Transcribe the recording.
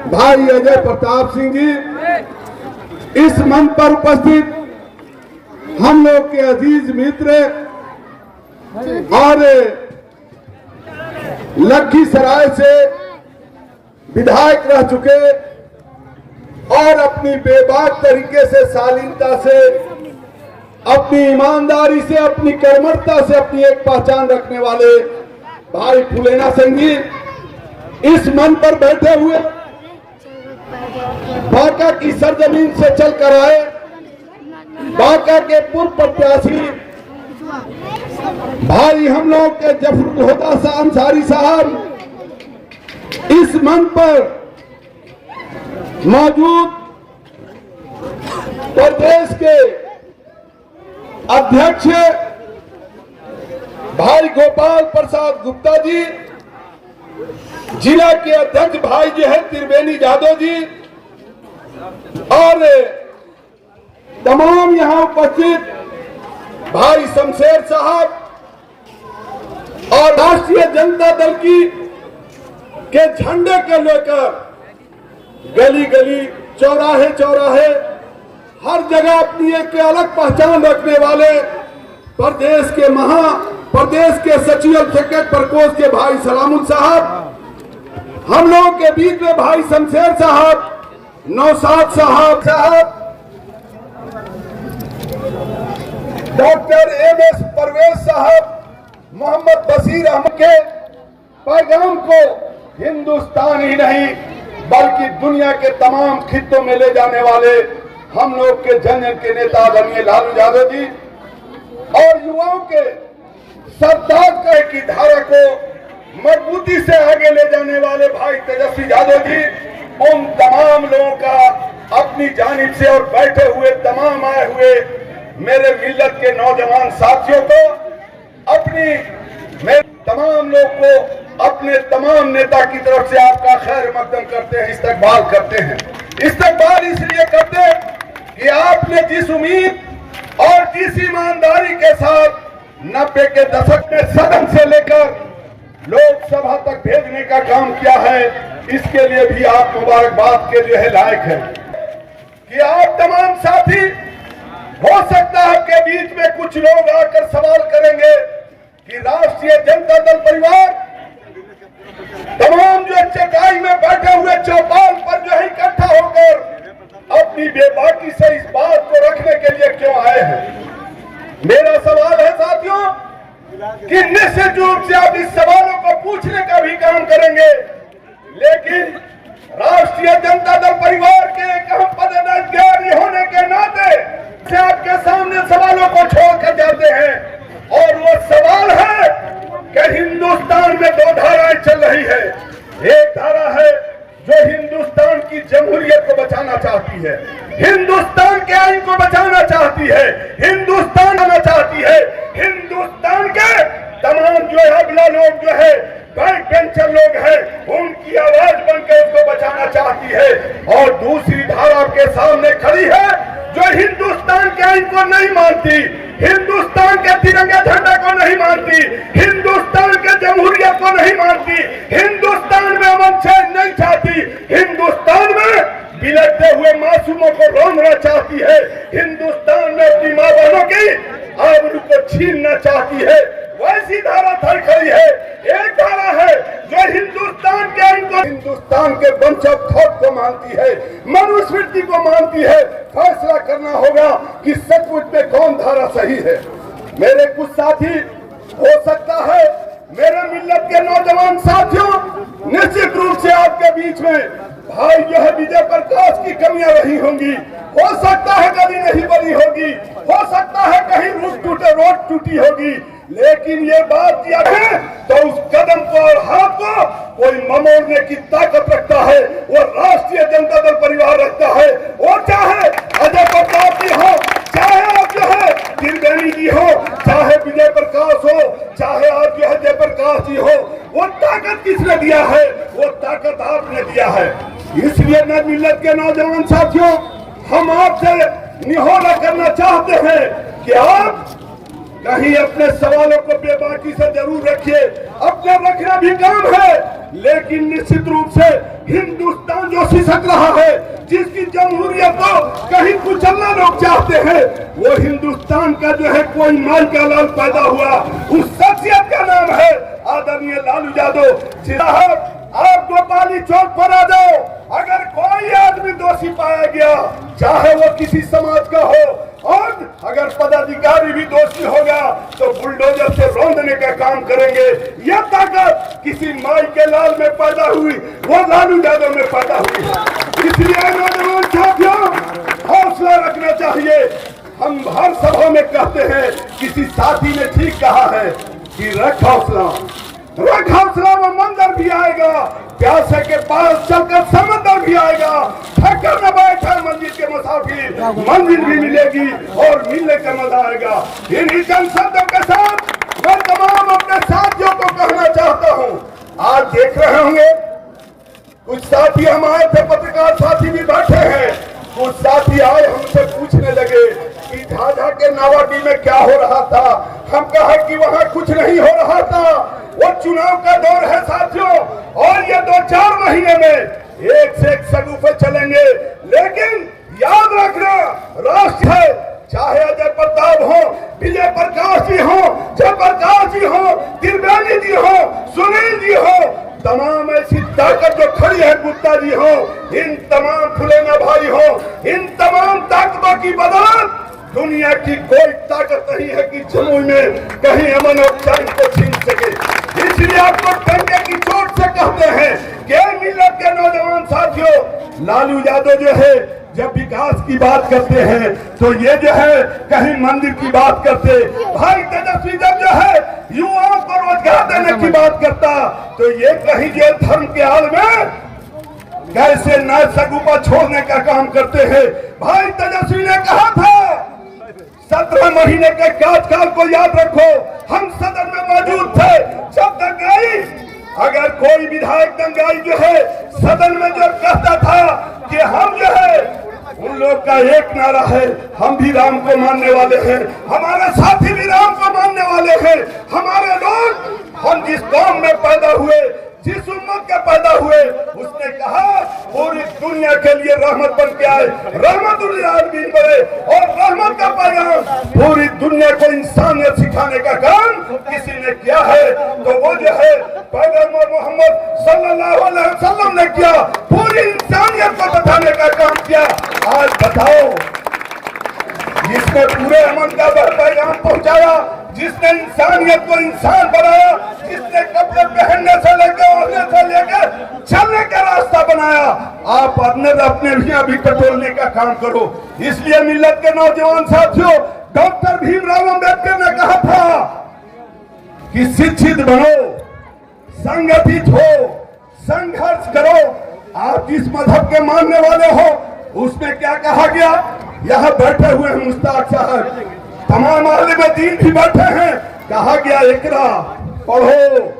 भाई अजय प्रताप सिंह जी, इस मंच पर उपस्थित हम लोग के अजीज मित्र और लखीसराय से विधायक रह चुके और अपनी बेबाक तरीके से, शालीनता से, अपनी ईमानदारी से, अपनी कर्मठता से अपनी एक पहचान रखने वाले भाई फुलेना सिंह जी इस मंच पर बैठे हुए बांका की सरजमीन से चलकर आए। बांका के पूर्व प्रत्याशी भाई हम लोग के जफरुल हुदा शाह अंसारी साहब इस मंच पर मौजूद प्रदेश के अध्यक्ष भाई गोपाल प्रसाद गुप्ता जी, जिला के अध्यक्ष भाई जो है त्रिवेणी यादव जी और तमाम यहां उपस्थित भाई शमशेर साहब और राष्ट्रीय जनता दल की के झंडे के लेकर गली गली, चौराहे चौराहे हर जगह अपनी एक अलग पहचान रखने वाले प्रदेश के सचिव सेक्रेटरी प्रकोष्ठ के भाई सलामुल साहब, हम लोगों के बीच में भाई शमशेर साहब, नौशाद साहब, डॉक्टर एम.एस. परवेज साहब, मोहम्मद बशीर अहमद के पैगाम को हिंदुस्तान ही नहीं बल्कि दुनिया के तमाम खित्तों में ले जाने वाले हम लोग के जन जन के नेता आदरणीय लालू यादव जी और युवाओं के सरदार कहे की धारा को मजबूती से आगे ले जाने वाले भाई तेजस्वी यादव जी, उन तमाम लोगों का अपनी जानिब से और बैठे हुए तमाम आए हुए मेरे मिल्लत के नौजवान साथियों को तमाम लोग को अपने तमाम नेता की तरफ से आपका खैर मकदम करते हैं, इस्तकबाल करते हैं। इस्तकबाल इसलिए करते हैं कि आपने जिस उम्मीद और जिस ईमानदारी के साथ 90 के दशक में सदन से लेकर लोकसभा तक भेजने का काम किया है, इसके लिए भी आप मुबारकबाद के जो है लायक है कि आप तमाम साथी, हो सकता है आपके बीच में कुछ लोग आकर सवाल करेंगे कि राष्ट्रीय जनता दल परिवार तमाम जो चटाई में बैठे हुए चौपाल पर जो है इकट्ठा होकर अपनी बेबाकी से इस बात को रखने के लिए क्यों आए हैं। मेरा सवाल है साथियों कि निश्चित रूप से आप इस सवालों को पूछने का भी काम करेंगे, लेकिन राष्ट्रीय जनता दल परिवार के एक अहम पदाधिकारी होने के नाते से आपके सामने सवालों को छोड़कर जाते हैं और वो सवाल है कि हिंदुस्तान में दो धाराएं चल रही है। एक धारा है जो हिंदुस्तान की जमहूरियत को बचाना चाहती है, हिंदुस्तान के आइन को बचाना चाहती है, हिंदुस्तान आना चाहती है, हिंदुस्तान के तमाम जो है अगला लोग जो है बैक बेंचर लोग हैं उनकी आवाज बनकर उसको बचाना चाहती है। और दूसरी धारा आपके सामने खड़ी है जो हिंदुस्तान के आइन को नहीं मानती, हिंदुस्तान के तिरंगे झंडा को नहीं मानती, हिंदुस्तान के जमहूरियत को नहीं मानती, हिंदुस्तान में अमन चैन नहीं चाहती, हिंदुस्तान में बिलखते हुए मासूमों को रोकना चाहती है, हिंदुस्तान में अपनी माँ बहनों की आबरू को छीनना चाहती है। वैसी धारा थल खड़ी है। एक धारा है जो हिंदुस्तान के इनको हिंदुस्तान के वंशोद्भव को मानती है, मनुस्मृति को मानती है। फैसला करना होगा कि सचमुच में कौन धारा सही है। मेरे कुछ साथी, हो सकता है मेरे मिल्लत के नौजवान साथियों, निश्चित रूप से आपके बीच में भाई जो है विजय प्रकाश की कमियां रही होंगी, हो सकता है कभी नहीं बनी होगी, हो सकता है कहीं रोड टूटी होगी, लेकिन ये बात याद है तो उस कदम को और हाथ को कोई ममोड़ने की ताकत रखता है, वो राष्ट्रीय जनता दल परिवार रखता है। वो चाहे अजय प्रताप जी हो, चाहे आप जो है त्रिवेणी जी हो, चाहे विजय प्रकाश हो, चाहे आप जो है जयप्रकाश जी हो, वो ताकत किसने दिया है? वो ताकत आपने दिया है। इसलिए न मिल्लत के नौजवान साथियों, हम आपसे निहोरा करना चाहते हैं कि आप कहीं अपने सवालों को बेबाकी से जरूर रखिए, अपना रखना भी काम है, लेकिन निश्चित रूप से हिंदुस्तान जो सिसक रहा है, जिसकी जमहूरियत को कहीं कुचलना लोग चाहते हैं, वो हिंदुस्तान का जो है कोई माई का लाल पैदा हुआ, उस शख्सियत का नाम है आदरणीय लालू यादव। आप गोपाली चौक पर आ जाओ, अगर कोई आदमी दोषी पाया गया, चाहे वो किसी समाज का हो, और अगर पदाधिकारी भी दोषी होगा तो बुलडोजर से रौंदने का काम करेंगे। यह ताकत किसी माई के लाल में पैदा हुई, वो लालू यादव में पैदा हुई। इसलिए नौजवान साथियों, हौसला रखना चाहिए। हम हर सभा में कहते हैं, किसी साथी ने ठीक कहा है कि रख हौसला, रख हौसला, वो मंदिर भी आएगा, प्यासे के पास चलकर समंदर भी आएगा, ठक्कर न बैठा मंजिल के मुसाफिर, मंजिल भी मिलेगी और मिलने का मजा आएगा। इन्हीं चंद शब्दों के साथ मैं तमाम अपने साथियों को कहना चाहता हूँ, आज देख रहे होंगे कुछ साथी हमारे थे, पत्रकार साथी भी बैठे हैं, कुछ साथी आए हमसे पूछने लगे कि झाझा के नावाडी में क्या हो रहा था। हम कहा कि वहाँ कुछ नहीं हो रहा था, वो चुनाव का दौर है साथियों, और ये 2-4 महीने में एक से एक सगुफे चलेंगे। लेकिन याद रखना, राष्ट्र है, चाहे अजय प्रताप हो, विजय प्रकाश जी हो, जयप्रकाश जी हो, त्रिवेणी जी हो, सुनील जी हो, तमाम ऐसी ताकत जो खड़ी है, गुप्ता जी हो, इन तमाम फुलेना भाई हो, इन तमाम ताकतों की बदौलत दुनिया की कोई ताकत नहीं है कि जम्मू में कहीं अमन और चैन को छीन सके। इसलिए आपको डंडे की चोट से कहते हैं कि मिलत के नौजवान साथियों, लालू यादव जो है जब विकास की बात करते हैं तो ये जो है कहीं मंदिर की बात करते, भाई तेजस्वी जब जो है युवाओं को रोजगार देने की बात करता तो ये कहीं जो धर्म के हाल में कैसे न सगुपा छोड़ने का काम करते हैं। भाई तेजस्वी ने कहा था 17 महीने के कार्यकाल को याद रखो, हम सदन में मौजूद थे जब दंगाई, अगर कोई विधायक दंगाई जो है सदन में जो कहता था कि हम जो है, उन लोग का एक नारा है, हम भी राम को मानने वाले हैं, हमारे साथी भी राम को मानने वाले हैं, हमारे लोग, हम जिस कौम में पैदा हुए, जिस उम्मत के पैदा हुए, उसने कहा पूरी दुनिया के लिए रहमत बन के आए, रहमतुल आलमीन बने, और रहमत का पैगाम पूरी दुनिया को इंसानियत सिखाने का काम किसी ने किया है तो वो जो है पैगंबर मोहम्मद सल्लल्लाहु अलैहि वसल्लम ने किया, पूरी इंसानियत को बताने का काम किया। आज बताओ, जिसने पूरे अमन का पैगाम पहुंचाया, जिसने इंसानियत को इंसान बनाया, जिसने कपड़े पहनने से लेकर ओढ़ने से लेकर चलने का रास्ता बनाया, आप अपने भी टटोलने का काम करो। इसलिए मिल्लत के नौजवान साथियों, डॉक्टर भीमराव अंबेडकर ने कहा था कि शिक्षित बनो, संगठित हो, संघर्ष करो। आप जिस मजहब के मानने वाले हो, उसमें क्या कहा गया, यहाँ बैठे हुए हैं मुश्ताक साहब, तमाम आलिम दीन भी बैठे हैं, कहा गया इकरा, पढ़ो,